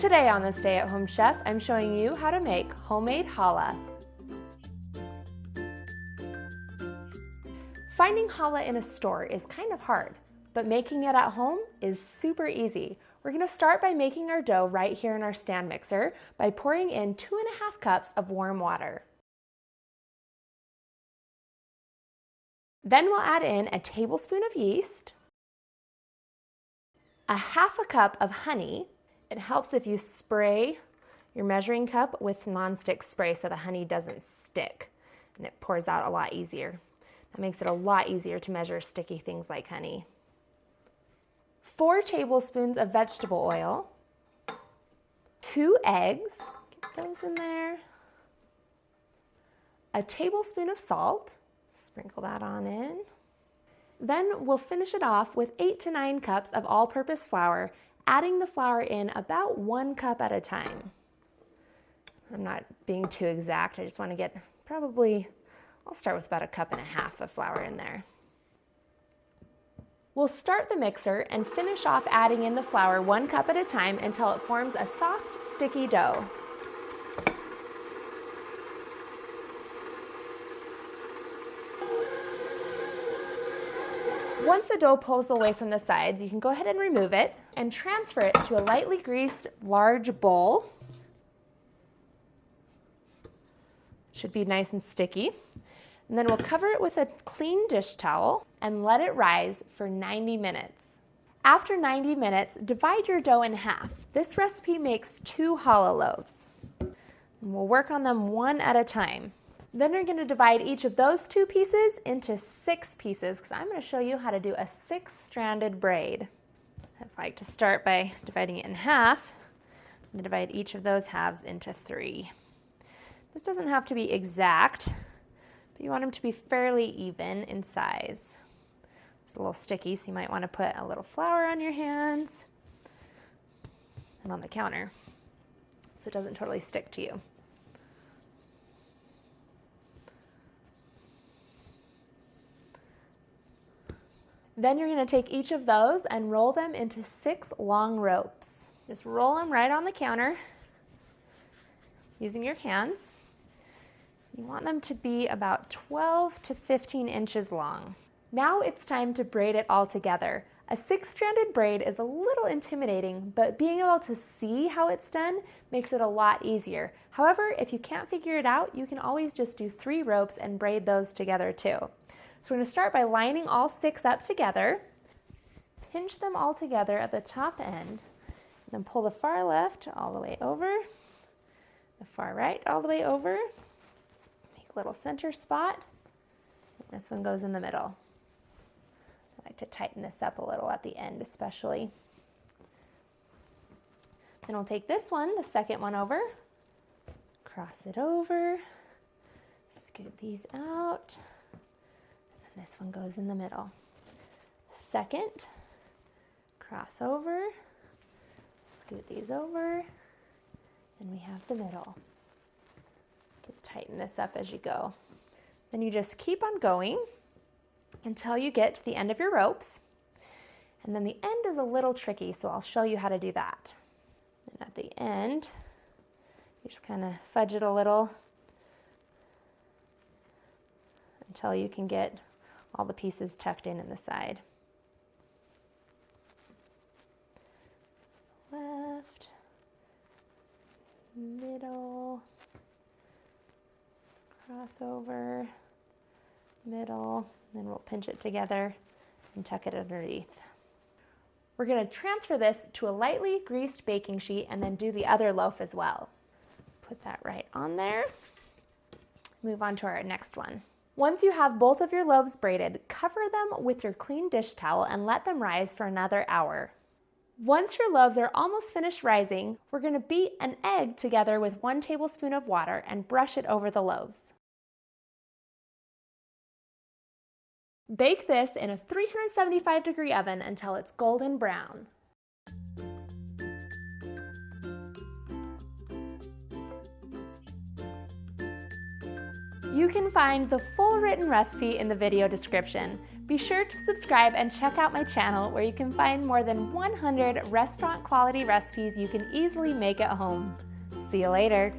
Today on the Stay at Home Chef, I'm showing you how to make homemade challah. Finding challah in a store is kind of hard, but making it at home is super easy. We're going to start by making our dough right here in our stand mixer by pouring in 2.5 cups of warm water. Then we'll add in a tablespoon of yeast, a 1/2 cup of honey. It helps if you spray your measuring cup with nonstick spray so the honey doesn't stick and it pours out a lot easier. That makes it a lot easier to measure sticky things like honey. 4 tablespoons of vegetable oil, 2 eggs, get those in there, a tablespoon of salt, sprinkle that on in. Then we'll finish it off with 8 to 9 cups of all-purpose flour, adding the flour in about 1 cup at a time. I'm not being too exact, I just want to get I'll start with about 1.5 cups of flour in there. We'll start the mixer and finish off adding in the flour 1 cup at a time until it forms a soft, sticky dough. Once the dough pulls away from the sides, you can go ahead and remove it and transfer it to a lightly greased large bowl. It should be nice and sticky. And then we'll cover it with a clean dish towel and let it rise for 90 minutes. After 90 minutes, divide your dough in half. This recipe makes 2 challah loaves. And we'll work on them one at a time. Then you're going to divide each of those 2 pieces into 6 pieces because I'm going to show you how to do a 6-stranded braid. I'd like to start by dividing it in half and divide each of those halves into 3. This doesn't have to be exact, but you want them to be fairly even in size. It's a little sticky, so you might want to put a little flour on your hands and on the counter so it doesn't totally stick to you. Then you're going to take each of those and roll them into 6 long ropes. Just roll them right on the counter using your hands. You want them to be about 12 to 15 inches long. Now it's time to braid it all together. A 6-stranded braid is a little intimidating, but being able to see how it's done makes it a lot easier. However, if you can't figure it out, you can always just do 3 ropes and braid those together too. So we're going to start by lining all 6 up together, pinch them all together at the top end, and then pull the far left all the way over, the far right all the way over, make a little center spot, and this one goes in the middle. I like to tighten this up a little at the end especially. Then I'll take this one, the second one over, cross it over, scoot these out. This one goes in the middle. Second, cross over, scoot these over, and we have the middle. You can tighten this up as you go. Then you just keep on going until you get to the end of your ropes. And then the end is a little tricky, so I'll show you how to do that. And at the end, you just kind of fudge it a little until you can get all the pieces tucked in the side. Left, middle, crossover, middle, then we'll pinch it together and tuck it underneath. We're going to transfer this to a lightly greased baking sheet and then do the other loaf as well. Put that right on there. Move on to our next one. Once you have both of your loaves braided, cover them with your clean dish towel and let them rise for another hour. Once your loaves are almost finished rising, we're going to beat an egg together with 1 tablespoon of water and brush it over the loaves. Bake this in a 375-degree oven until it's golden brown. You can find the full written recipe in the video description. Be sure to subscribe and check out my channel where you can find more than 100 restaurant quality recipes you can easily make at home. See you later.